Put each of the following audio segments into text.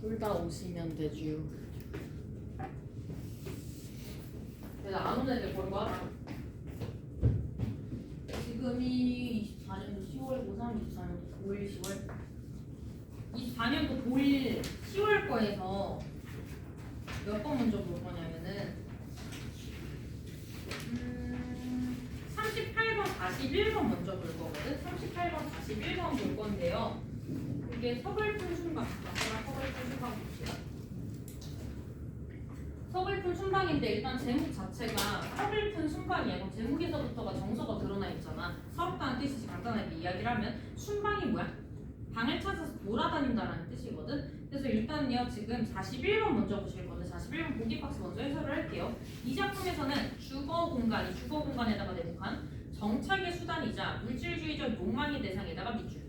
둘 다 오시면 되죠. 그래서 안 오는 애들 버리고 하자. 지금이 24년도 10월 고3, 24년도 고1, 10월. 24년도 고1, 10월 거에서 몇 번 먼저 볼 거냐면은 38번, 41번 먼저 볼 거거든. 38번, 41번 볼 건데요. 이게 서글픈 순방. 서글픈 순방 봅시다. 서글픈 순방인데 일단 제목 자체가 서글픈 순방이야. 그럼 제목에서부터가 정서가 드러나 있잖아. 서럽다는 뜻이지. 간단하게 이야기를 하면 순방이 뭐야? 방을 찾아서 돌아다닌다라는 뜻이거든. 그래서 일단은요 지금 41번 먼저 보실 건데 41번 보기 박스 먼저 해설을 할게요. 이 작품에서는 주거 공간, 이 주거 공간에다가 내복한 정착의 수단이자 물질주의적 욕망의 대상에다가 밑줄.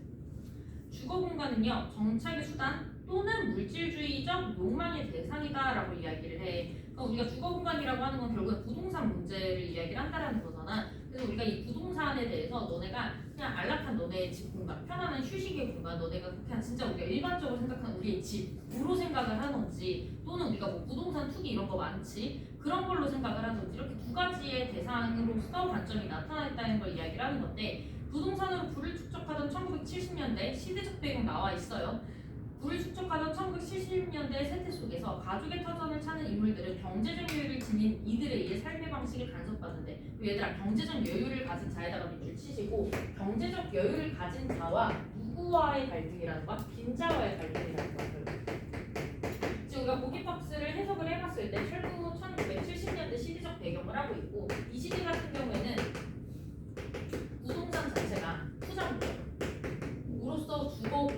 주거 공간은요 정착의 수단 또는 물질주의적 욕망의 대상이다라고 이야기를 해. 그러니까 우리가 주거 공간이라고 하는 건 결국은 부동산 문제를 이야기를 한다라는 거잖아. 그래서 우리가 이 부동산에 대해서 너네가 그냥 안락한 너네의 집 공간, 편안한 휴식의 공간, 너네가 그냥 진짜 우리가 일반적으로 생각하는 우리의 집으로 생각을 하는지 또는 우리가 뭐 부동산 투기 이런 거 많지 그런 걸로 생각을 하는지 이렇게 두 가지의 대상으로서 관점이 나타났다는 걸 이야기를 하는 건데 부동산으로 부를 축적하던 1970년대 시대적 배경 나와 있어요. 부를 축적하던 1970년대 세태 속에서 가족의 터전을 찾는 인물들은 경제적 여유를 지닌 이들에 의해 삶의 방식을 간섭받는데 얘들아 경제적 여유를 가진 자에다가 밑줄 치시고 경제적 여유를 가진 자와 누구와의 갈등이라는 거야? 빈자와의 갈등이라는 거야. 지금 우리가 고기박스를 해석을 해봤을 때 철도 1970년대 시대적 배경을 하고 있고 이 시대 같은 경우에는 부동산 자체가 투자물로서 주거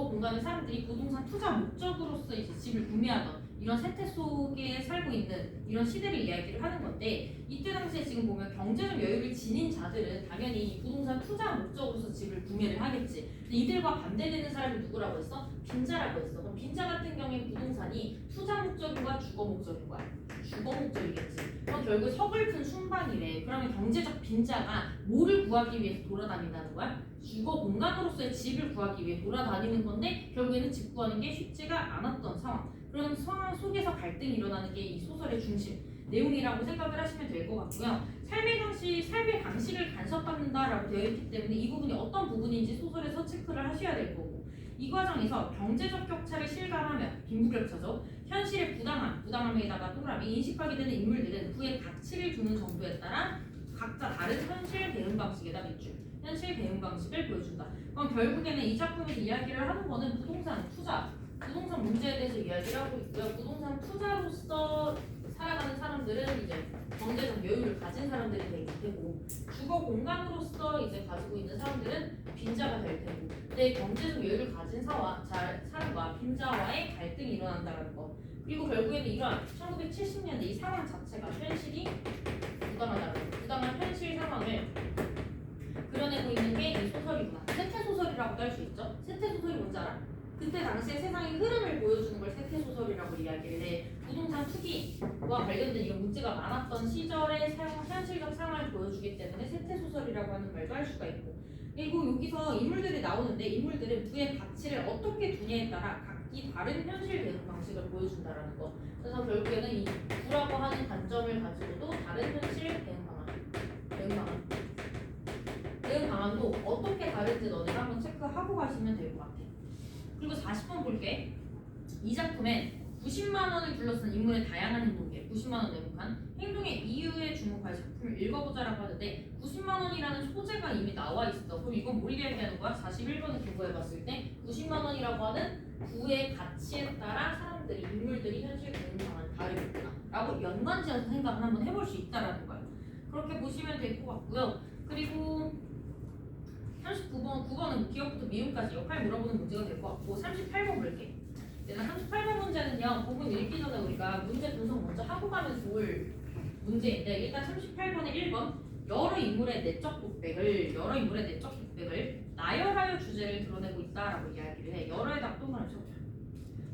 공간을 사람들이 부동산 투자 목적으로서 이제 집을 구매하던 이런 세태 속에 살고 있는 이런 시대를 이야기를 하는 건데 이때 당시에 지금 보면 경제적 여유를 지닌 자들은 당연히 부동산 투자 목적으로서 집을 구매를 하겠지. 근데 이들과 반대되는 사람이 누구라고 했어? 빈자라고 했어. 그럼 빈자 같은 경우에 부동산이 투자 목적인가 주거 목적인 거야? 주거 목적이겠지. 그럼 결국 서글픈 순방이래. 그러면 경제적 빈자가 뭐를 구하기 위해서 돌아다닌다는 거야? 주거 공간으로서의 집을 구하기 위해 돌아다니는 건데 결국에는 집 구하는 게 쉽지가 않았던 상황. 그런 상황 속에서 갈등이 일어나는 게 이 소설의 중심 내용이라고 생각을 하시면 될 것 같고요. 삶의 방식을 간섭받는다라고 되어 있기 때문에 이 부분이 어떤 부분인지 소설에서 체크를 하셔야 될 거고 이 과정에서 경제적 격차를 실감하며 빈부격차죠. 현실의 부당함에다가 동그라미 인식하게 되는 인물들은 그의 가치를 두는 정도에 따라 각자 다른 현실 대응 방식에다 밑줄. 현실 대응 방식을 보여준다. 그럼 결국에는 이 작품에서 이야기를 하는 거는 부동산 투자, 부동산 문제에 대해서 이야기를 하고 있고요. 부동산 투자로서 살아가는 사람들은 이제 경제적 여유를 가진 사람들이 될 테고 주거 공간으로서 이제 가지고 있는 사람들은 빈자가 될 테고 내 경제적 여유를 가진 사람과 빈자와의 갈등이 일어난다는 거. 그리고 결국에는 이런 1970년대 이 상황 자체가 현실이 부당한 현실 상황을 그려내고 있는 게 이 소설이구나. 세태 소설이라고도 할 수 있죠. 세태 소설이 뭔지 알아? 그때 당시에 세상의 흐름을 보여주는 걸 세태 소설이라고 이야기를 해. 부동산 투기와 관련된 이런 문제가 많았던 시절의 현실적 상황을 보여주기 때문에 세태 소설이라고 하는 말도 할 수가 있고. 그리고 여기서 인물들이 나오는데 인물들은 그의 가치를 어떻게 두냐에 따라 각기 다른 현실 대응 방식을 보여준다라는 거. 그래서 결국에는 이 부라고 하는 관점을 가지고도 다른 현실 대응 방안도 어떻게 다른지 너네가 한번 체크하고 가시면 될 것 같아. 그리고 40번 볼게. 이 작품엔 90만 원을 둘러싼 인물의 다양한 행동에 90만 원 내복한 행동의 이유에 주목할 작품을 읽어보자라고 하는데 90만 원이라는 소재가 이미 나와 있어. 그럼 이건 뭘 이야기하는 거야? 41번을 공부해봤을 때 90만 원이라고 하는 부의 가치에 따라 인물들이 현실 대응 방안이 다르겠구나 라고 연관지어서 생각을 한번 해볼 수 있다라는 거야. 그렇게 보시면 될 것 같고요. 그리고 39번은 기억부터 미음까지 역할 물어보는 문제가 될 것 같고 38번 볼게. 38번 문제는요. 부분 읽기 전에 우리가 문제 분석 먼저 하고 가면 좋을 문제인데 일단 38번에 1번 여러 인물의 내적 독백을 나열하여 주제를 드러내고 있다라고 이야기를 해. 여러에다 동그라미 쳐보자.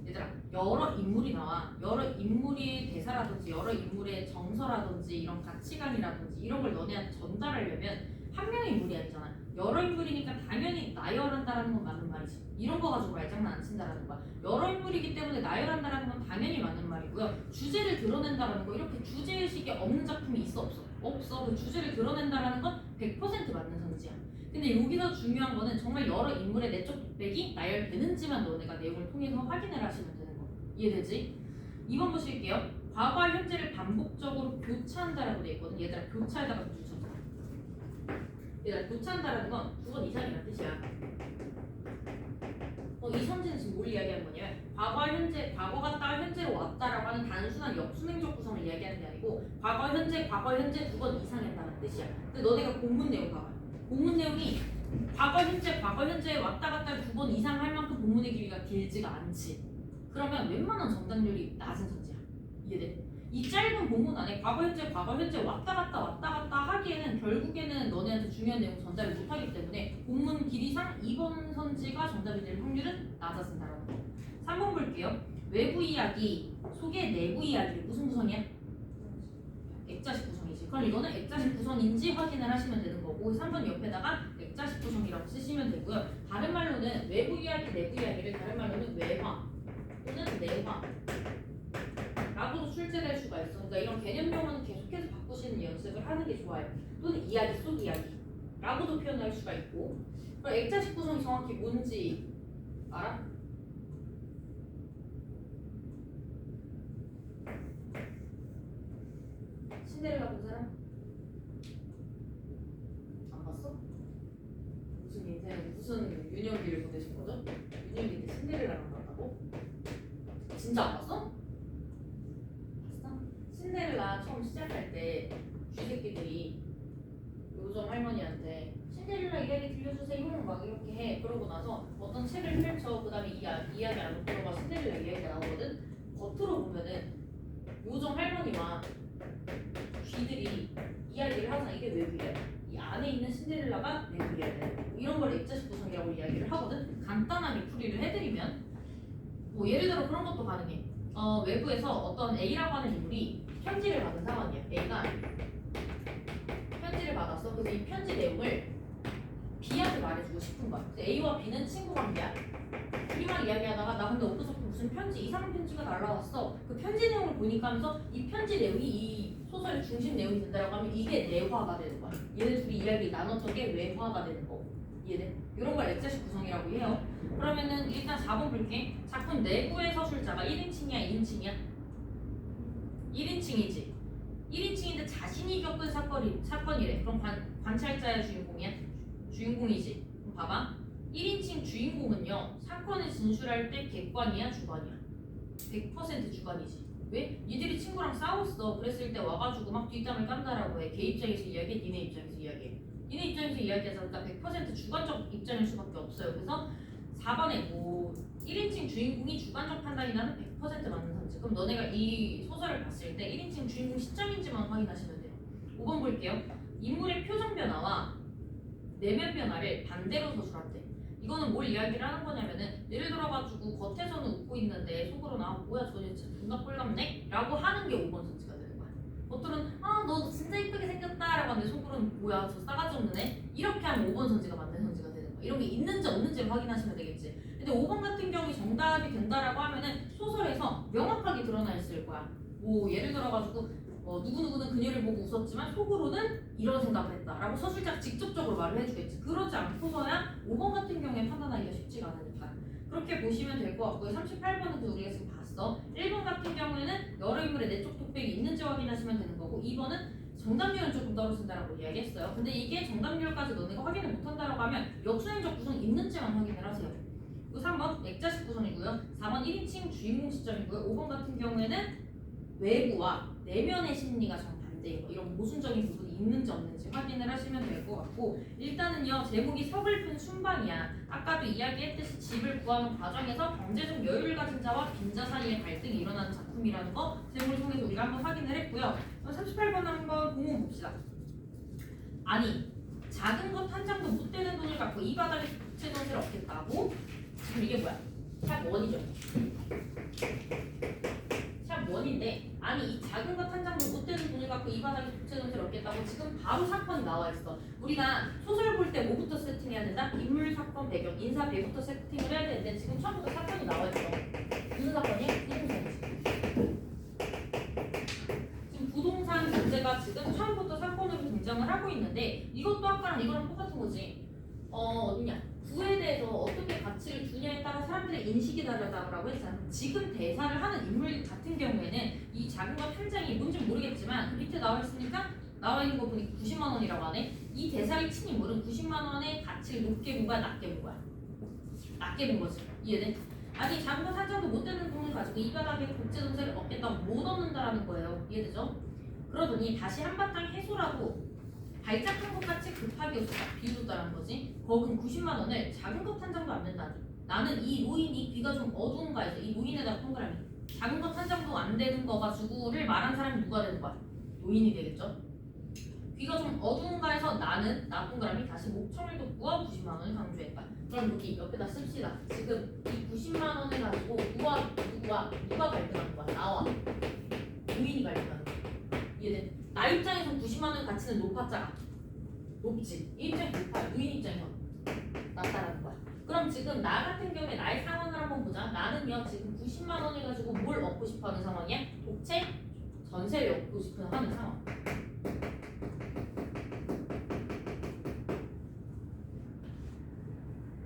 얘들아 여러 인물이 나와. 여러 인물의 대사라든지 여러 인물의 정서라든지 이런 가치관이라든지 이런 걸 너네한테 전달하려면 한 명의 인물이 아니잖아. 여러 인물이니까 당연히 나열한다라는 건 맞는 말이야. 말이지. 이런 거 가지고 말장난 안 친다라는 거야. 여러 인물이기 때문에 나열한다라는 건 당연히 맞는 말이고요. 주제를 드러낸다라는 거 이렇게 주제의식이 없는 작품이 있어 없어? 없어. 그 주제를 드러낸다라는 건 100% 맞는 선지야. 근데 여기서 중요한 거는 정말 여러 인물의 내적 독백이 나열되는지만 너네가 내용을 통해서 확인을 하시면 되는 거. 이해되지? 2번 보실게요. 과거와 현재를 반복적으로 교차한다라고 돼 있거든. 얘들아 교차하다가 붙여서. 얘들아 교차한다라는 건 두 번 이상이라는 뜻이야. 이 선지는 지금 뭘 이야기하는 거냐면 과거와 현재, 과거 갔다가 현재로 왔다라고 하는 단순한 역순행적 구성을 이야기하는 게 아니고 과거 현재 두 번 이상 했다는 뜻이야. 근데 너네가 공문 내용 봐봐. 공문 내용이 과거 현재 왔다 갔다 두 번 이상 할 만큼 본문의 길이가 길지가 않지. 그러면 웬만한 정답률이 낮은 선지야. 이해돼? 이 짧은 본문 안에 과거 현재 왔다 갔다 하기에는 결국에는 너네한테 중요한 내용 전달을 못하기 때문에 본문 길이상 2번 선지가 정답이 될 확률은 낮아진다라는 거. 3번 볼게요. 외부 이야기, 소개 내부 이야기를 무슨 구성이야? 액자식 구성이지. 그럼 이거는 액자식 구성인지 확인을 하시면 되는 거고 3번 옆에다가 액자식 구성이라고 쓰시면 되고요. 다른 말로는 외부 이야기, 내부 이야기를 다른 말로는 외화 또는 내화 라고도 출제될 수가 있어. 그러니까 이런 개념 용어는 계속해서 바꾸시는 연습을 하는 게 좋아요. 또는 이야기 속 이야기 라고도 표현할 수가 있고. 그럼 액자식 구성이 정확히 뭔지 알아? 신데렐라 본 사람? 안 봤어? 무슨 인생 무슨 윤영기를 보내신 거죠? 윤영기 때 신데렐라랑 봤다고? 진짜 안 봤어? 봤어? 신데렐라 처음 시작할 때 쥐새끼들이 요정 할머니한테 신데렐라 이야기 들려주세요 막 이렇게 해. 그러고 나서 어떤 책을 펼쳐. 그 다음에 이야기 안으로 들어가 신데렐라 이야기가 나오거든. 겉으로 보면은 요정 할머니와 쥐들이 이야기를 하잖아. 이게 외부이야. 이 안에 있는 신데렐라가 내부이야. 이런 걸 액자식 구성이라고 이야기를 하거든. 간단하게 풀이를 해드리면 뭐 예를 들어 그런 것도 가능해. 외부에서 어떤 A라고 하는 인물이 편지를 받은 상황이야. A가 편지를 받았어. 그래서 이 편지 내용을 B한테 말해주고 싶은 거야. A와 B는 친구 관계야. 우리만 이야기하다가 나 근데 엊그저께 무슨 편지 이상한 편지가 날라왔어. 그 편지 내용을 보니까 하면서 이 편지 내용이 이 소설의 중심 내용이 된다라고 하면 이게 내화가 되는 거야. 얘네 둘이 이야기 나눴던 게 외화가 되는 거. 이해돼? 이런 걸 액자식 구성이라고 해요. 그러면은 일단 4번 볼게. 작품 내부의 서술자가 1인칭이야 2인칭이야? 1인칭이지. 1인칭인데 자신이 겪은 사건이래. 그럼 관찰자의 주인공이야? 주인공이지. 그럼 봐봐. 1인칭 주인공은요. 사건을 진술할 때 객관이야 주관이야? 100% 주관이지. 왜? 니들이 친구랑 싸웠어. 그랬을 때 와가지고 막 뒷담을 깐다라고 해. 걔 입장에서 이야기해. 니네 입장에서 이야기해. 니네 입장에서 이야기해서 그러니까 100% 주관적 입장일 수밖에 없어요. 그래서 4번에 뭐 1인칭 주인공이 주관적 판단이 나는 100% 맞는 선지. 그럼 너네가 이 소설을 봤을 때 1인칭 주인공 시점인지만 확인하시면 돼요. 5번 볼게요. 인물의 표정 변화와 내면 변화를 반대로 서술한대. 이거는 뭘 이야기를 하는 거냐면은 예를 들어가지고 겉에서는 웃고 있는데 속으로는 아 뭐야 저 진짜 존나 꼴같네? 라고 하는 게 5번 선지가 되는 거야. 겉으로는 아 너 진짜 이쁘게 생겼다 라고 하는데 속으로는 뭐야 저 싸가지 없는 애? 이렇게 하면 5번 선지가 맞는 선지가 되는 거야. 이런 게 있는지 없는지를 확인하시면 되겠지. 근데 5번 같은 경우에 정답이 된다라고 하면은 소설에서 명확하게 드러나 있을 거야. 뭐 예를 들어가지고 누구누구는 그녀를 보고 웃었지만 속으로는 이런 생각을 했다라고 서술자가 직접적으로 말을 해주겠지. 그러지 않고서야 5번 같은 경우에 판단하기가 쉽지가 않으니까 그렇게 보시면 될 것 같고요. 38번은 그 우리가 지금 봤어. 1번 같은 경우에는 여러 인물의 내적 독백이 있는지 확인하시면 되는 거고 2번은 정답률은 조금 떨어진다라고 이야기했어요. 근데 이게 정답률까지 너네가 확인을 못한다라고 하면 역순행적 구성이 있는지만 확인을 하세요. 그리고 3번 액자식 구성이고요. 4번 1인칭 주인공 시점이고요. 5번 같은 경우에는 외부와 내면의 심리가 정반대인 거. 이런 모순적인 부분이 있는지 없는지 확인을 하시면 될 것 같고 일단은요. 제목이 서글픈 순방이야. 아까도 이야기했듯이 집을 구하는 과정에서 경제적 여유를 가진 자와 빈자 사이의 갈등이 일어나는 작품이라는 거 제목을 통해서 우리가 한번 확인을 했고요. 38번 한번 공문 봅시다. 아니 작은 것 한 장도 못 되는 돈을 갖고 이 바닥에 부채 전세를 얻겠다고? 지금 이게 뭐야? 샵 원이죠. 샵 원인데 아니 이 작은 것 한 장도 못 되는 돈을 갖고 이 바닥에 독채 전세를 얻겠다고 지금 바로 사건이 나와 있어. 우리가 소설 볼 때 뭐부터 세팅해야 된다? 인물, 사건, 배경, 인사, 배부터 세팅을 해야 되는데 지금 처음부터 사건이 나와 있어. 무슨 사건이? 부동산이지. 지금 부동산 문제가 지금 처음부터 사건으로 등장을 하고 있는데 이것도 아까랑 이거랑 똑같은 거지. 어디냐? 부에 대해서 어떻게 가치를 주냐에 따라 사람들의 인식이 다르다고 했잖아. 지금 대사를 하는 인물 같은 경우에는 이 작은 것 한 장이 뭔지 모르겠지만 그 밑에 나와 있으니까 나와 있는 거 보니까 90만 원이라고 하네. 이 대사를 친 인물은 90만 원의 가치를 높게 본 거야, 낮게 본 거야? 낮게 본 거지. 이해돼? 아니 작은 것 한 장도 못 되는 돈을 가지고 이 바닥에 국제 전세를 얻겠다고 못 얻는다라는 거예요. 이해되죠? 그러더니 다시 한바탕 해소라도 발작한 것 같이 급하게 비웃었다는 거지. 거긴 90만 원을 작은 것 한 장도 안 된다니. 나는 이 노인이 귀가 좀 어두운가 해서 이 노인에다 동그라미 작은 것 한 장도 안 되는 거 가지고를 말한 사람이 누가 되는 거야? 노인이 되겠죠. 귀가 좀 어두운가 해서 나는 나 동그라미 다시 목청을 돋구어 90만 원을 강조했다. 그럼 여기 옆에다 씁시다. 지금 이 90만 원을 가지고 누가 갈등하는 거야? 나와. 노인이 갈등하는 거야. 이해돼? 나 입장에선 90만 원 가치는 높았잖아. 높지. 이 입장이 높아요. 노인 입장에선 낮다라는 거야. 그럼 지금 나 같은 경우에 나의 상황을 한번 보자. 나는요 지금 90만 원을 가지고 뭘 얻고 싶어하는 상황이야? 독채 전세를 얻고 싶은 하는 상황.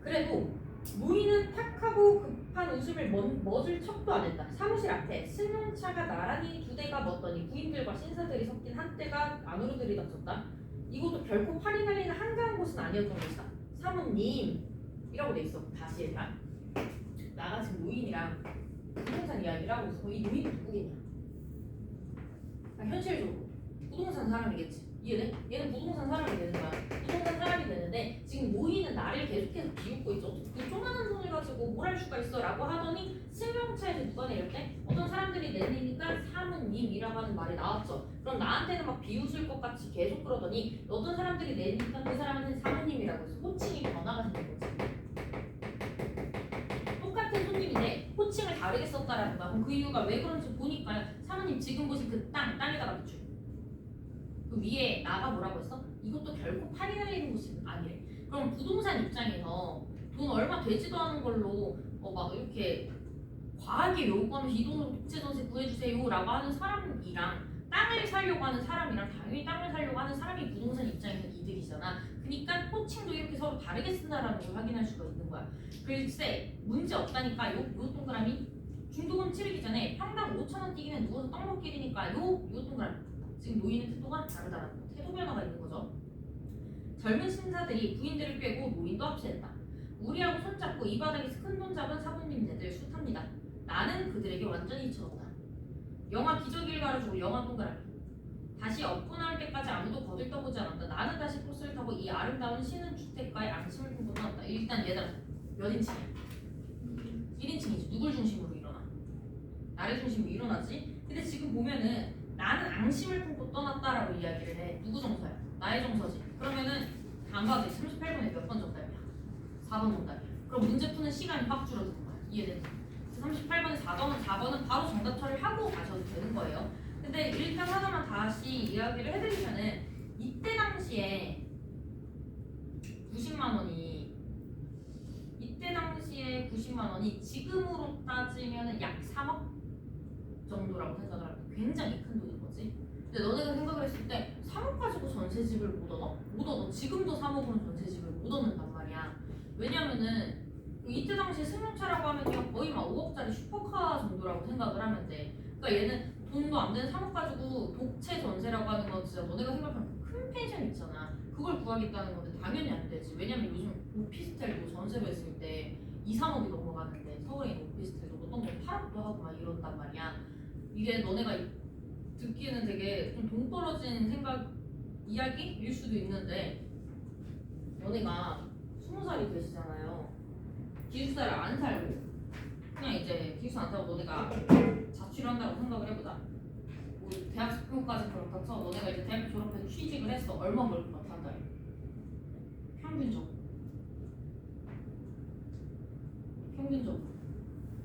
그래도 노인은 탁하고 급한 웃음을 멎을 척도 안 했다. 사무실 앞에 승용차가 나란히 두 대가 멎더니 부인들과 신사들이 섞인 한때가 안으로 들이닥쳤다. 이것도 결코 팔이 날리는 한가한 곳은 아니었던 것이다. 사모님이라고 돼 있어. 다시 얘들아. 나가 지금 노인이랑 부동산 이야기를 하고 있어. 이 노인이 누구겠냐? 현실적으로 부동산 사람이겠지. 이해돼? 얘는 부동산 사람이 되는 거야. 부동산 사람이 되는데 지금 노인은 나를 계속해서 비웃고 있죠. 그 조그마한 돈을 가지고 뭘 할 수가 있어? 라고 하더니 승용차에서 누가 내릴 때 어떤 사람들이 내리니까 사모님이라고 하는 말이 나왔죠. 그럼 나한테는 막 비웃을 것 같이 계속 그러더니 어떤 사람들이 내리니까 그 사람한테는 사모님이라고 해서 호칭이 변화가 생긴 거지. 똑같은 손님인데 호칭을 다르게 썼다라는 거야. 그럼 그 이유가 왜 그런지 보니까 사모님 지금 보신 그 땅에다가 비추. 그 위에 나가 뭐라고 했어? 이것도 결코 팔이 날리는 곳이 아니래. 그럼 부동산 입장에서 돈 얼마 되지도 않은 걸로 막 이렇게 과하게 요구하면서 이 돈으로 독채 전세 구해주세요라고 하는 사람이랑 땅을 사려고 하는 사람이랑 당연히 땅을 사려고 하는 사람이 부동산 입장에서 이득이잖아. 그러니까 호칭도 이렇게 서로 다르게 쓴다라는 걸 확인할 수가 있는 거야. 글쎄 문제 없다니까 요 동그라미 중도금 치르기 전에 평당 5,000원 뛰기는 누워서 떡 먹기니까 요 동그라미 지금 노인의 태도가 다르다는 거. 태도 변화가 있는 거죠. 젊은 신사들이 부인들을 꿰고 노인도 합세했다. 우리하고 손잡고 이 바닥에 큰 돈 잡은 사부님네들 숱합니다. 나는 그들에게 완전히 잊혀졌다. 영화 기저귀를 갈아주고 영화 동그라미. 다시 업고 나올 때까지 아무도 거들떠보지 않았다. 나는 다시 버스를 타고 이 아름다운 신은 주택가에 안심을 품고 떠났다. 일단 얘들아 몇 인칭이야? 1인칭이지. 누굴 중심으로 일어나? 나를 중심으로 일어나지? 근데 지금 보면은 나는 앙심을 품고 떠났다라고 이야기를 해. 누구 정서야? 나의 정서지. 그러면은 단박에 38분에 몇 번 정답이야? 4번 정답이야. 그럼 문제 푸는 시간이 확 줄어드는 거야. 이해되지? 38번에 4번은 바로 정답 처리하고 가셔도 되는 거예요. 근데 일단 하나만 다시 이야기를 해드리면은 이때 당시에 90만 원이 지금으로 따지면은 약 3억 정도라고 생각을 하면 굉장히 큰 돈인 거지. 근데 너네가 생각을 했을 때 3억 가지고 전세집을 못 얻어? 못 얻어. 지금도 3억으로는 전세집을 못 얻는단 말이야. 왜냐면은 이때 당시에 승용차라고 하면요 거의 막 5억짜리 슈퍼카 정도라고 생각을 하면 돼. 그러니까 얘는 돈도 안 되는 3억 가지고 독채 전세라고 하는 건 진짜 너네가 생각하면 큰 펜션 있잖아. 그걸 구하겠다는 건데 당연히 안 되지. 왜냐면 요즘 오피스텔도 전세로 했을 때 2, 3억이 넘어가는데 서울에 있는 오피스텔도 어떤 건 8억도 하고 막 이런단 말이야. 이게 너네가 듣기에는 되게 좀 동떨어진 생각 이야기일 수도 있는데 너네가 20살이 되시잖아요. 기숙사를 안 살고 그냥 이제 기숙사 안 살고 너네가 자취를 한다고 생각을 해보자. 뭐 대학교까지 그렇다 쳐. 너네가 이제 대학교 졸업해서 취직을 했어. 얼마 벌 것 같아 한 달에? 평균적으로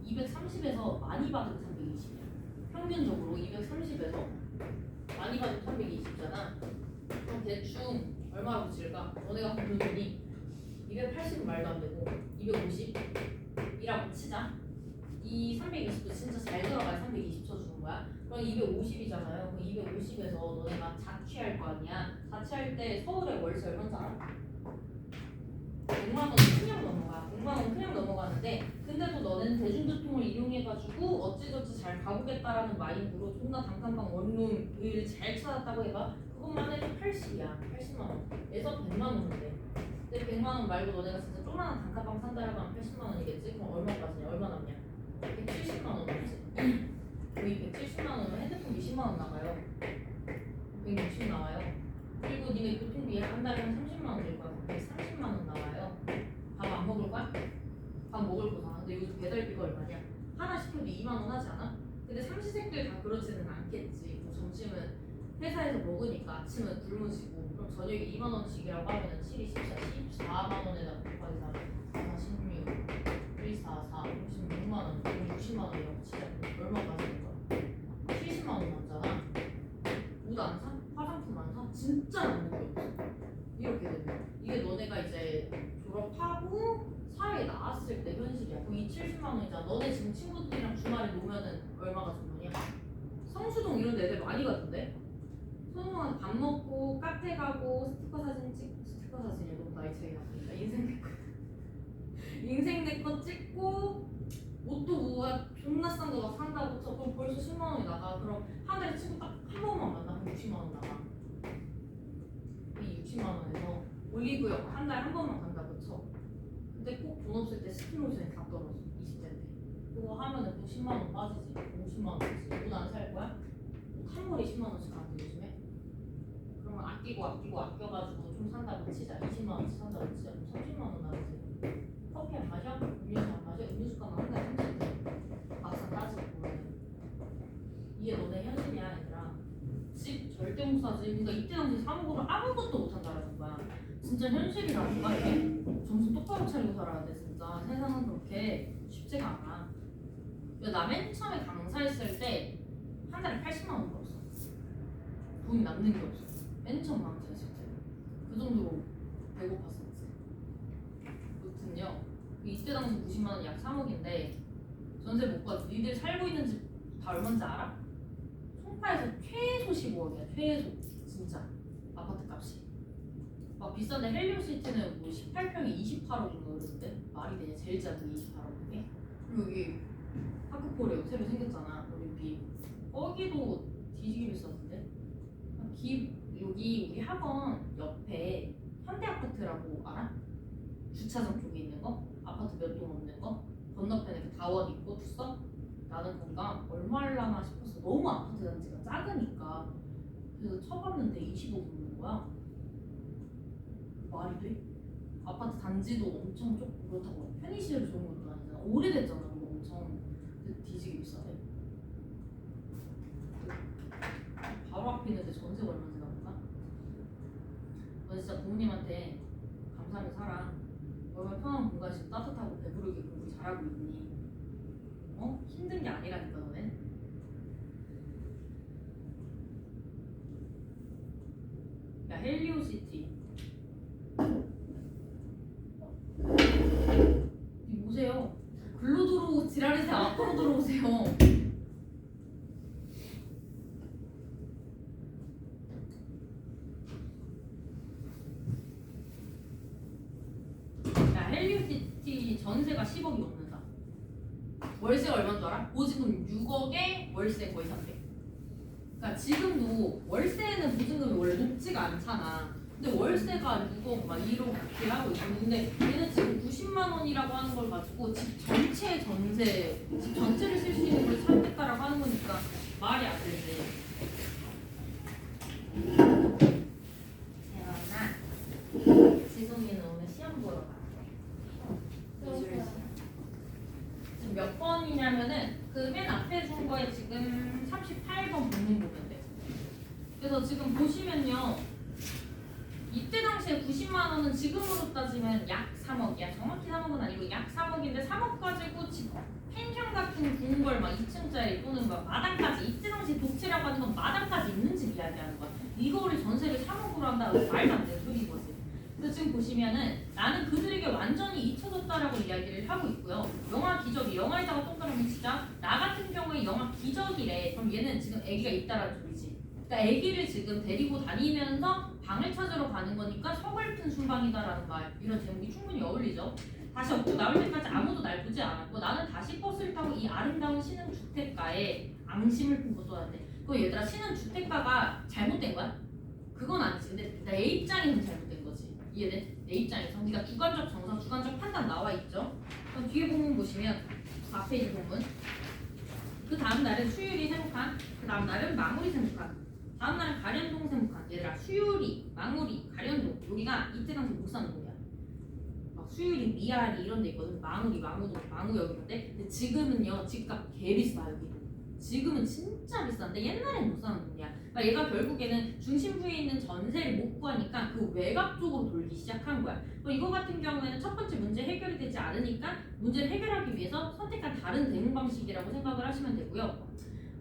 230에서 많이 받으면 320이야. 평균적으로 230에서 많이 받으면 320잖아. 그럼 대충 얼마로 붙일까? 너네가 보는 돈이 280은 말도 안 되고 250이라고 치자. 이 320도 진짜 잘 들어가야 320 쳐주는 거야. 그럼 250이잖아요. 그럼 250에서 너네가 자취할 거 아니야. 자취할 때 서울에 월세 얼마인지 알아? 100만 원 그냥 넘어가. 100만 원 그냥 넘어가는데 근데도 너는 대중교통을 이용해가지고 어찌저찌 잘 가보겠다라는 마인드로 존나 단칸방 원룸을 잘 찾았다고 해봐. 그것만 해도 80이야. 80만 원에서 100만 원인데. 근데 100만 원 말고 너네가 진짜 조그만한 단칸방 산다라고 하면 80만 원이겠지? 그럼 얼마 빠지냐? 얼마 남냐? 170만 원 남지. 거의 170만 원으로 핸드폰 20만 원 나가요. 160 나와요. 그리고 니네 교통비 한 달에 한 30만 원 들 거야. 130만 원 나와요. 밥 안 먹을 거야? 밥 먹을 거잖아. 근데 요즘 배달비가 얼마냐? 하나 시켜도 2만 원 하지 않아? 근데 삼시세끼를 다 그렇지는 않겠지. 뭐 점심은 회사에서 먹으니까 아침은 굶으시고 그럼 저녁에 2만 원씩이라고 하면은 7이 14만 원에다 곱하기 4, 16, 1, 4, 4, 36만 원, 60만 원이라고 치자. 얼마 빠지는 거야? 70만 원 남잖아. 옷 안 사? 화장품 안 사? 진짜 남는 게 없어. 이렇게 되면 이게 너네가 이제 졸업하고 사회에 나왔을 때 현실이야. 그럼 이 70만 원이잖아. 너네 지금 친구들이랑 주말에 노면은 얼마가 정도냐? 성수동 이런 데 애들 많이 가던데? 성수동에서 밥 먹고 카페 가고 스티커 사진 찍고 스티커 사진이 너무 나이 차이 나니까 인생 내 거 찍고 옷도 뭐야 존나 싼 거 막 산다고 쳐. 그럼 벌써 10만 원이 나가. 그럼 한 달에 친구 딱 한 번만 만나. 그럼 60만 원 나가. 이 60만 원에서 올리브영 한 달에 한 번만 간다고 쳐. 근데 꼭 돈 없을 때 스킨로션이 다 떨어져. 20대인데. 그거 하면은 또 10만 원 빠지지. 50만 원 빠지지. 옷 안 살 거야? 한 벌에 10만 원씩 하는데 요즘에? 그러면 아껴가지고 좀 산다고 치자. 20만 원씩 산다고 치자. 그럼 30만 원 나가지. 커피 안 마셔? 음료수 안 마셔? 음료수 값만 한 달에 30대. 막상 따지고 보면 이게 너네 현실이야 얘들아. 집 절대 못 사지. 그러니까 이때 당시 사먹으면 아무것도 못 한다라는 거야. 진짜 현실이라니까 이게. 정신 똑바로 차리고 살아야 돼 진짜. 세상은 그렇게 쉽지가 않아. 나 맨 처음에 강사했을 때 한 달에 80만 원 벌었어. 돈이 남는 게 없어. 맨 처음 강사했을 때. 그 정도로 배고팠었지. 무튼요. 이때 당시 90만 원 약 3억인데 전세 못 가지. 니들 살고 있는 집 다 얼마인지 알아? 송파에서 최소 15억이야. 최소. 진짜. 아파트 값이. 막 비싼데 헬리오시티는 뭐 18평에 28억인가 그러는데 말이 되냐? 제일 작은 게 28억인데. 그리고 여기 하크포레오 새로 생겼잖아. 올림픽. 거기도 뒤지기 비쌌는데. 여기 우리 학원 옆에 현대아파트라고 알아? 주차장 쪽에 있는 거? 아파트 몇 동 없는 거? 건너편에 그 다원 있고 tus어? 나는 거기가 얼마 할라나 싶었어. 너무 아파트 단지가 작으니까. 그래서 쳐봤는데 20억 넘는 거야. 말이 돼? 아파트 단지도 엄청 좁고 그렇다고 편의시설 좋은 것도 아니잖아. 오래됐잖아. 그거 엄청. 근데 뒤지게 비싸대. 바로 앞에 있는데 전세가 얼마인지 나볼까? 너 진짜 부모님한테 감사하며 살아. 얼마나 편한 공간이 따뜻하고 배부르게 공부 잘하고 있니? 어? 힘든 게 아니라니까 너네. 야 헬리오시티 이 보세요. 글로 들어오고 지랄해서 앞으로 들어오세요. 야 헬리오시티 전세가 10억이 넘는다. 월세가 얼마인 줄 알아? 보증금 6억에 월세 거의 300. 그러니까 지금도 월세는 보증금이 원래 높지가 않잖아. 근데 월세가 6억 막 이렇게 하고 있어. 근데 얘는 지금 90만 원이라고 하는 걸 가지고 집 전체 전세, 집 전체를 쓸 수 있는 걸 찾겠다라고 하는 거니까 말이 안 되지. 태연아, 지성이는 오늘 시험 보러 가. 지금 몇 번이냐면은 그 맨 앞에 준 거에 지금 38번 본문 보면 돼. 그래서 지금 보시면요. 이때 당시 당시에 90만 원은 지금으로 따지면 약 3억이야. 정확히 3억은 아니고 약 3억인데 3억 가지고 집 펜션 같은 좋은 걸 막 2층짜리 또는 막 마당까지 이때 당시 독채라고 하는 건 마당까지 있는 집 이야기하는 거야. 이거를 전세를 3억으로 한다? 말도 안 되는 소리인 거지. 그래서 지금 보시면은 나는 그들에게 완전히 잊혀졌다라고 이야기를 하고 있고요. 영화 기적이 영화에다가 동그라미 치자. 나 같은 경우에 영화 기적이래. 그럼 얘는 지금 아기가 있다라는 소리지. 그러니까 아기를 지금 데리고 다니면서 방을 찾으러 가는 거니까 서글픈 순방이다라는 말. 이런 제목이 충분히 어울리죠. 다시 업고 나올 때까지 아무도 날 보지 않았고 나는 다시 버스를 타고 이 아름다운 신흥 주택가에 앙심을 품고 쏘았네. 그거 얘들아 신흥 주택가가 잘못된 거야? 그건 아니지. 근데 내 입장에는 잘못된 거지. 이해돼? 내 입장에서. 네가 주관적 정서, 주관적 판단 나와 있죠? 그럼 뒤에 본문 보시면 앞에 있는 본문. 그 다음 날은 수유리 세목한, 그 다음 날은 마무리 세목한, 다음 날은 가련동 세목한. 얘들아 수유리, 마무리, 가련동 여기가 이때 당시 못 사는 동이야. 막 수유리, 미아리 이런 데 있거든. 마무리, 마무역인데 근데 지금은요 집값 개 비싸 여기. 지금은 진짜 비싼데 옛날엔 못 사는 돈이야. 그러니까 얘가 결국에는 중심부에 있는 전세를 못 구하니까 그 외곽 쪽으로 돌기 시작한 거야. 이거 같은 경우에는 첫 번째 문제 해결이 되지 않으니까 문제를 해결하기 위해서 선택한 다른 대응 방식이라고 생각을 하시면 되고요.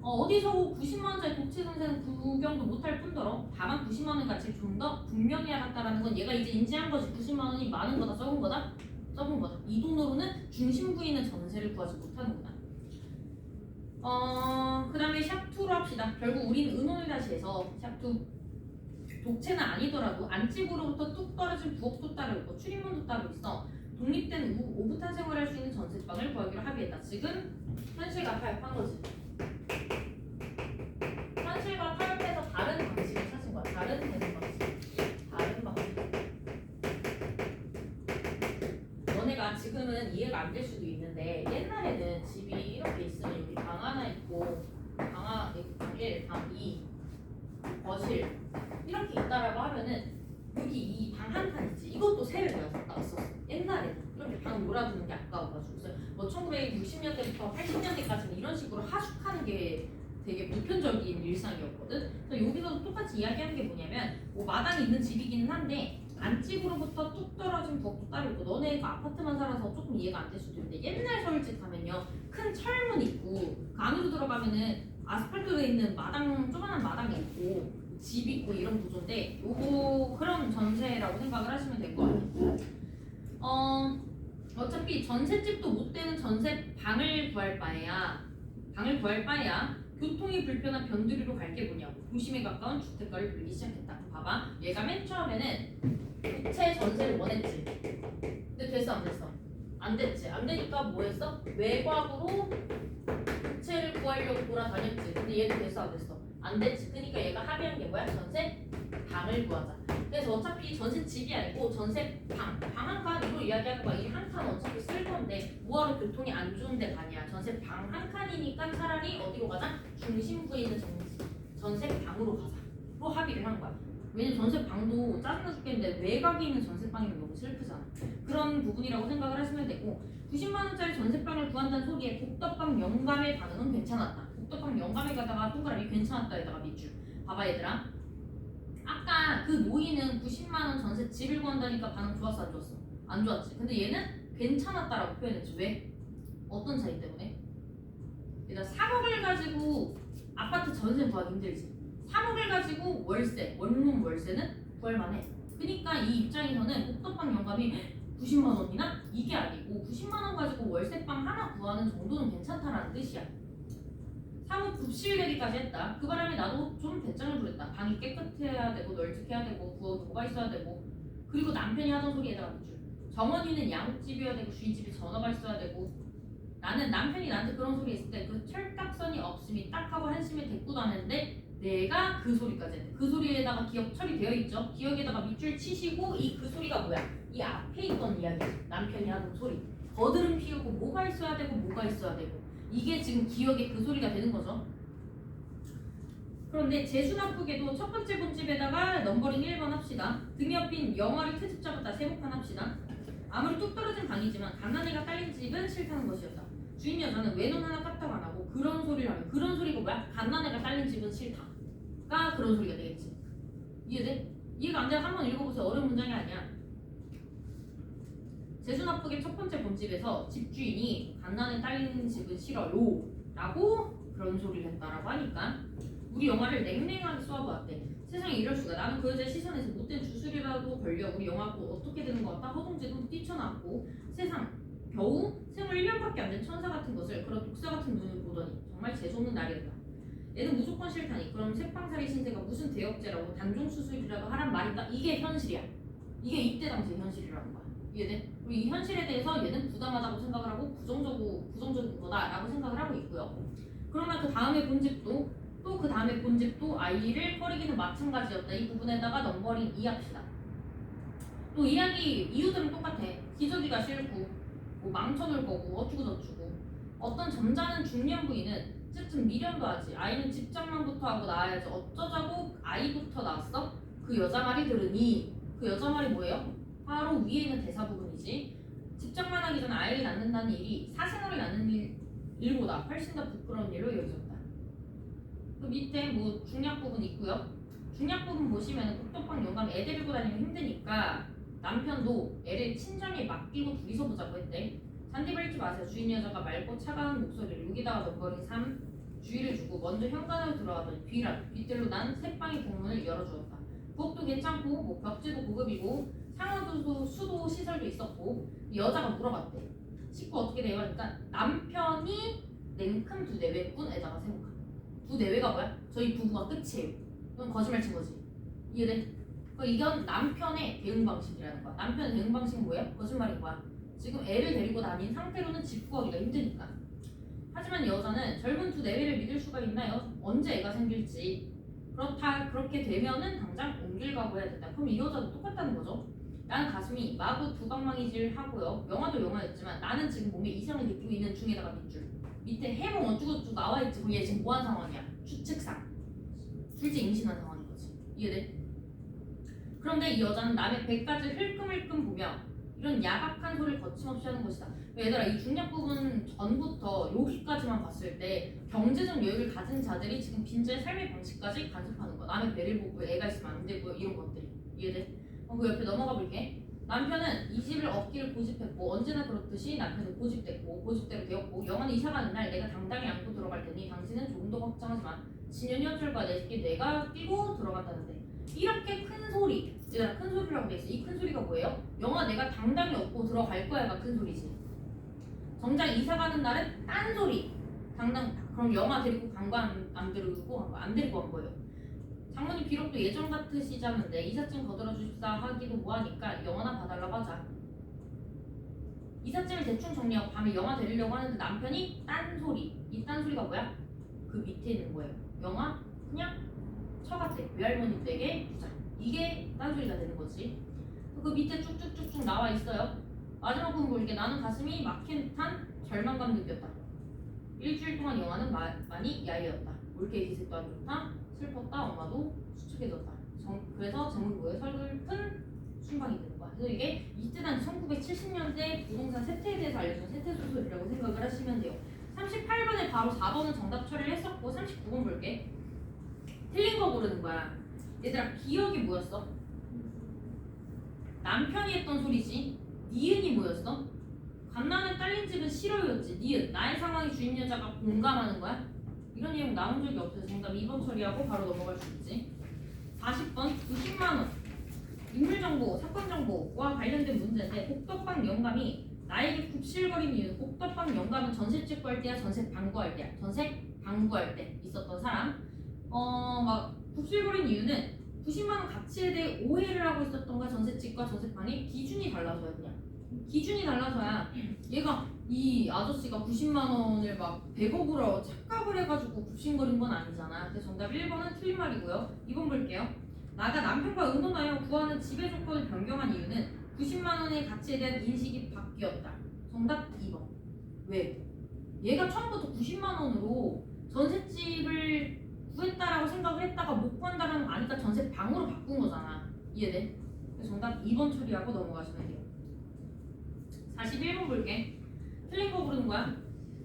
어디서 90만 원짜리 독채 전세는 구경도 못할 뿐더러 다만 90만 원의 가치를 좀 더 분명히 알았다라는 건 얘가 이제 인지한 거지. 90만 원이 많은 거다 적은 거다? 적은 거다. 이 돈으로는 중심부에 있는 전세를 구하지 못하는구나. 그 다음에 샵2로 합시다. 결국 우리는 의논을 다시 해서 샵2 독채는 아니더라도 안집으로부터 뚝 떨어진 부엌도 따로 있고 출입문도 따로 있어. 독립된 오붓한 생활을 할 수 있는 전세방을 구하기로 합의했다. 지금 현실과 타협한 거지. 현실과 타협해서 다른 방식을 찾은 거야. 다른 대응 방식. 다른 방식. 너네가 지금은 이해가 안 될 수도 있는데 옛날에는 집이 이렇게 있으면 여기 방 하나 있고 방 1, 방 2, 거실 이렇게 있다라고 하면은 여기 이 방 한 칸 있지. 이것도 세를 나왔었어. 옛날에는 이렇게 방 몰아주는 게 아까워가지고 뭐 1960년대부터 80년대까지는 이런 식으로 하숙하는 게 되게 보편적인 일상이었거든. 그래서 여기서도 똑같이 이야기하는 게 뭐냐면 뭐 마당이 있는 집이기는 한데 안집으로부터 뚝 떨어진 부엌도 따로 있고 너네가 아파트만 살아서 조금 이해가 안 될 수도 있는데 옛날 서울집 가면요 큰 철문 있고 그 안으로 들어가면은 아스팔트로 있는 마당 조그만한 마당이 있고 집 있고 이런 구조인데 요거 그런 전세라고 생각을 하시면 될 것 같아요. 어차피 전셋집도 못 되는 전세 방을 구할 바에야 교통이 불편한 변두리로 갈 게 뭐냐고. 도심에 가까운 주택가를 불기 시작했다. 봐봐. 얘가 맨 처음에는 국채 전세를 원했지. 근데 됐어 안 됐어? 안 됐지. 안 되니까 뭐 했어? 외곽으로 국채를 구하려고 돌아다녔지. 근데 얘도 됐어 안 됐어? 안 됐지. 그러니까 얘가 합의한 게 뭐야? 전세 방을 구하자. 그래서 어차피 전세 집이 아니고 전세 방 한 칸으로 이야기하는 거야. 이 한 칸 어차피 쓸 건데 뭐하러 교통이 안 좋은데 가냐. 전세 방 한 칸이니까 차라리 어디로 가자? 중심부에 있는 전세 방으로 가자로 합의를 한 거야. 왜냐면 전세 방도 짜증나 죽겠는데 외곽에 있는 전세 방이면 너무 슬프잖아. 그런 부분이라고 생각을 하시면 되고 90만 원짜리 전세 방을 구한다는 소리에 복덕방 영감의 반응은 괜찮았다. 복덕방 영감에 가다가 동그라미 괜찮았다에다가 밑줄. 봐봐 얘들아. 아까 그 노인은 90만 원 전세 집을 구한다니까 반응 좋았어 안 좋았어? 안 좋았지. 근데 얘는 괜찮았다라고 표현했지. 왜? 어떤 차이 때문에? 얘들아 3억을 가지고 아파트 전세 구하기 힘들지. 3억을 가지고 월세, 원룸 월세는 구할만해. 그러니까 이 입장에서는 복덕방 영감이 90만 원이나? 이게 아니고 90만 원 가지고 월세방 하나 구하는 정도는 괜찮다라는 뜻이야. 사무 굽실되기까지 했다. 그 바람에 나도 좀 배짱을 부렸다. 방이 깨끗해야 되고 널찍해야 되고 부엌이 뭐가 있어야 되고 그리고 남편이 하던 소리에다가 밑줄. 정원이는 양옥집이어야 되고 주인집이 전화가 있어야 되고 나는 남편이 나한테 그런 소리 했을 때 그 철딱선이 없음이 딱 하고 한심에 대꾸도 안 했는데 내가 그 소리까지 했대. 그 소리에다가 기억 처리되어 있죠. 기억에다가 밑줄 치시고 이 그 소리가 뭐야? 이 앞에 있던 이야기. 남편이 하던 소리. 거드름 피우고 뭐가 있어야 되고 뭐가 있어야 되고 이게 지금 기억의 그 소리가 되는 거죠. 그런데 재수 나쁘게도 첫 번째 본집에다가 넘버링 1번 합시다. 등 옆인 영화를 트집 잡았다. 세목판 합시다. 아무리 뚝 떨어진 방이지만 갓난애가 딸린 집은 싫다는 것이었다. 주인 여자는 외눈 하나 까딱 안 하고 그런 소리를 하면 그런 소리가 뭐야? 갓난애가 딸린 집은 싫다가 그런 소리가 되겠지. 이해돼? 이해가 안 되면 한번 읽어보세요. 어려운 문장이 아니야. 재수납북의 첫 번째 본집에서 집주인이 갓난에 딸린 집은 싫어요 라고 그런 소리를 했다라고 하니까 우리 영화를 냉랭하게 쏘아보았대. 세상에 이럴 수가. 나는 그 여자의 시선에서 못된 주술이라도 걸려 우리 영화 보고 어떻게 되는 것 같다 허둥지둥 뛰쳐나왔고 세상 겨우 생후 1년밖에 안 된 천사 같은 것을 그런 독사 같은 눈을 보더니 정말 재수없는 날이었다. 애는 무조건 싫다니. 그럼 새빵살이 신세가 무슨 대역죄라고 단종수술이라도 하란 말인가? 이게 현실이야. 이게 이때 당시 현실이라는 거야. 이해돼? 그리고 이 현실에 대해서 얘는 부당하다고 생각을 하고 부정적인 거다라고 생각을 하고 있고요. 그러나 그 다음에 본집도 또 그 다음에 본집도 아이를 꺼리기는 마찬가지였다. 이 부분에다가 넘버링 2 합시다. 또 이야기 이유들은 똑같아. 기저귀가 싫고 뭐 망쳐놓을 거고 어쩌고 저쩌고. 어떤 점잖은 중년 부인은 쯧쯧 미련도 하지. 아이는 집장만부터 하고 낳아야지. 어쩌자고 아이부터 낳았어? 그 여자 말이 들으니. 그 여자 말이 뭐예요? 바로 위에 있는 대사 부분이지. 집장만 하기 전에 아이를 낳는다는 일이 사생활을 낳는 일보다 훨씬 더 부끄러운 일로 여겨졌다. 그 밑에 뭐 중략 부분 있고요. 중략 부분 보시면 국토방 영감 애 데리고 다니면 힘드니까 남편도 애를 친정에 맡기고 둘이서 보자고 했대. 잔디 밟지 마세요. 주인 여자가 맑고 차가운 목소리를 여기다가 넘버링 3 주의를 주고 먼저 현관으로 들어가더니 빗들로 난 새방의 국문을 열어주었다. 부엌도 괜찮고 뭐 벽지도 고급이고 상하도 수도 시설도 있었고 여자가 물어봤대. 식구 어떻게 돼요? 하니까 남편이 냉큼 두 내외꾼에다가 생각. 두 내외가 뭐야? 저희 부부가 끝이에요. 이건 거짓말 친 거지. 이해돼? 이건 남편의 대응 방식이라는 거야. 남편의 대응 방식은 뭐예요? 거짓말인 거야. 지금 애를 데리고 다닌 상태로는 집 구하기가 힘드니까. 하지만 여자는 젊은 두 내외를 믿을 수가 있나요? 언제 애가 생길지. 그렇게 되면은 당장 옮길 가고 해야 된다. 그럼 이 여자도 똑같다는 거죠. 나는 가슴이 마구 두방망이질 하고요. 영화도 영화였지만 나는 지금 몸에 이상을 느끼고 있는 중에다가 밑줄. 밑에 해몽 어쩌고저쩌고 나와있지. 그럼 얘 지금 뭐한 상황이야? 추측상. 둘째 임신한 상황인 거지. 이해돼? 그런데 이 여자는 남의 배까지 흘끔흘끔 보며 이런 야박한 소리를 거침없이 하는 것이다. 얘들아, 이 중략 부분 전부터 여기까지만 봤을 때 경제적 여유를 가진 자들이 지금 빈자의 삶의 방식까지 간섭하는 거야. 남의 배를 보고 애가 있으면 안 되고 이런 것들이. 이해돼? 그 옆에 넘어가 볼게. 남편은 이 집을 얻기를 고집했고 언제나 그렇듯이 남편은 고집됐고 고집대로 되었고 영화는 이사 가는 날 내가 당당히 안고 들어갈 테니 당신은 조금도 걱정하지 마. 진현이 어쩔 내 새끼 내가 끼고 들어간다는데 이렇게 큰 소리, 얘들아 큰 소리라고 돼 있어. 이 큰 소리가 뭐예요? 영화 내가 당당히 얻고 들어갈 거야가 큰 소리지. 정작 이사 가는 날은 딴 소리. 그럼 영화 데리고 간 거 안 데리고 간 거예요. 장모님 비록 또 예전 같으시자는데 이삿짐 거들어 주십사 하기도 뭐하니까 영화나 봐달라고 하자. 이삿짐을 대충 정리하고 밤에 영화 데리려고 하는데 남편이 딴소리. 이 딴소리가 뭐야? 그 밑에 있는 거예요. 영화 그냥 처갓댁 외할머니 댁에 두자. 이게 딴소리가 되는 거지. 그 밑에 쭉쭉쭉쭉 나와 있어요. 마지막 부분 볼게. 나는 가슴이 막힌 듯한 절망감 느꼈다. 일주일 동안 영화는 많이 야유였다. 올케 기색도 안 좋다. 슬펐다. 엄마도 수척해졌다. 그래서 제목이 뭐예요? 서글픈 순방이 되는 거야. 그래서 이게 이때 당시 1970년대 부동산 세태에 대해서 알려준 세태소설이라고 생각을 하시면 돼요. 38번에 바로 4번은 정답 처리를 했었고 39번 볼게. 틀린 거 고르는 거야. 얘들아 기억이 뭐였어? 남편이 했던 소리지. 니은이 뭐였어? 갓난에 딸린 집은 싫어였지. 니은 나의 상황이 주인 여자가 공감하는 거야? 이런 내용 나온 적이 없어서 정답 2번 처리하고 바로 넘어갈 수 있지. 40번 90만원 인물정보, 사건정보와 관련된 문제인데 복덕방 영감이 나에게 굽실거린 이유. 복덕방 영감은 전세 직구할 때야 전세 방구할 때야? 전세 방구할 때 있었던 사람. 막 굽실거린 이유는 90만원 가치에 대해 오해를 하고 있었던 거야. 전세집과 전세방이 기준이 달라서야. 그냥 기준이 달라서야. 얘가 이 아저씨가 90만원을 막 100억으로 착각을 해가지고 굽신거린 건 아니잖아. 그래서 정답 1번은 틀린 말이고요. 2번 볼게요. 나가 남편과 의논하여 구하는 지배 조건을 변경한 이유는 90만원의 가치에 대한 인식이 바뀌었다. 정답 2번. 왜? 얘가 처음부터 90만원으로 전셋집을 구했다라고 생각을 했다가 못 구한다는 거 아니까 전세방으로 바꾼 거잖아. 이해돼? 그래서 정답 2번 처리하고 넘어가시면 돼요. 41번 볼게. 틀린 거 고르는 거야.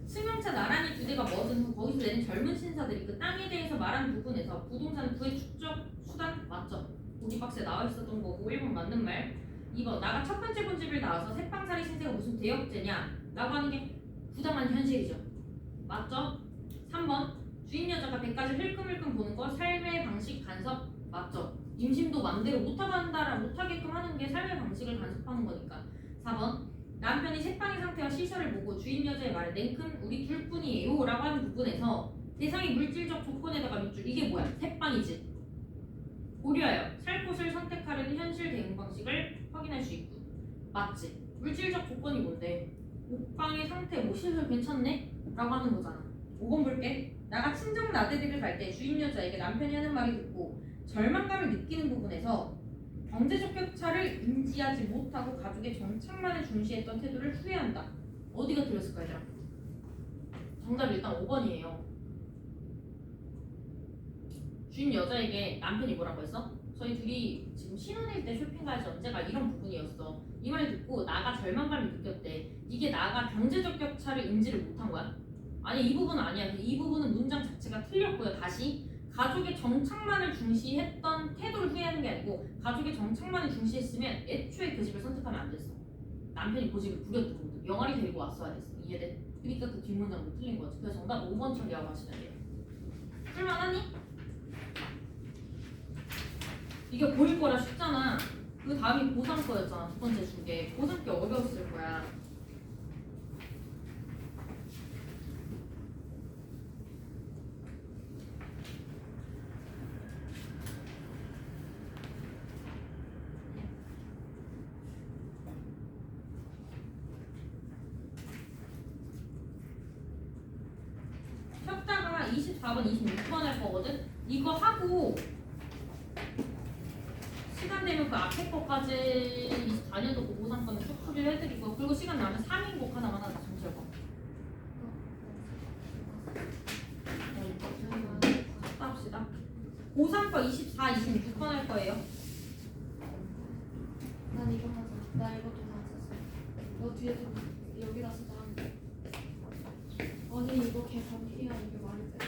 승용차 나란히 두 대가 멎은 후 거기서 내린 젊은 신사들이 그 땅에 대해서 말한 부분에서 부동산 구의 축적 수단 맞죠? 보기 박스에 나와 있었던 거고 1번 맞는 말. 2번 나가 첫 번째 본집을 나와서 새빵살이 신세가 무슨 대역죄냐 라고 하는 게 부당한 현실이죠. 맞죠? 3번 주인 여자가 백가지 흘끔흘끔 보는 거 삶의 방식 간섭 맞죠? 임신도 맘대로 못하게끔 하는 게 삶의 방식을 간섭하는 거니까. 4번 남편이 새빵의 상태와 시설을 보고 주인 여자의 말에 냉큼 우리 둘뿐이에요 라고 하는 부분에서 대상의 물질적 조건에다가 밑줄 이게 뭐야? 새빵이지. 고려하여 살 곳을 선택하려는 현실 대응 방식을 확인할 수 있고. 맞지? 물질적 조건이 뭔데? 옷방의 상태 뭐 시설 괜찮네? 라고 하는 거잖아. 5번 볼게. 나가 친정 나들이를 갈 때 주인 여자에게 남편이 하는 말이 듣고 절망감을 느끼는 부분에서 경제적 격차를 인지하지 못하고 가족의 정착만을 중시했던 태도를 후회한다. 어디가 틀렸을까 얘들아? 정답 일단 5번이에요. 주인 여자에게 남편이 뭐라고 했어? 저희 둘이 지금 신혼일 때 쇼핑 가야지 언제가 이런 부분이었어. 이 말을 듣고 나가 절망감을 느꼈대. 이게 나가 경제적 격차를 인지를 못한 거야? 아니 이 부분은 아니야. 이 부분은 문장 자체가 틀렸고요. 다시 가족의 정착만을 중시했던 태도를 후회하는 게 아니고 가족의 정착만을 중시했으면 애초에 그 집을 선택하면 안 됐어. 남편이 그 집을 부렸던 거든. 영아리 데리고 왔어야 됐어. 이해돼? 그러니까 그 뒷문장도 틀린 거지. 그래서 정답 5번 처리하고 하시면 돼요. 풀만하니? 이게 보일 거라 쉽잖아. 그 다음이 고3 거였잖아. 두 번째 주게. 고3 게 어려웠을 거야. 협자가 24번, 26번 할 거거든? 이거 하고 시간 되면 그 앞에 거까지 24년도 고3 거는 쭉 풀이를 해드리고 그리고 시간 나면 3인곡 하나만 하자. 정철 거. 갔다 합시다. 고3 거 24, 26번 할 거예요. 난 이거 하자. 나 이것도 다 썼어. 너 뒤에서 여기다 쓰자. 아니 이거 걔 반피야 이게 말이 돼?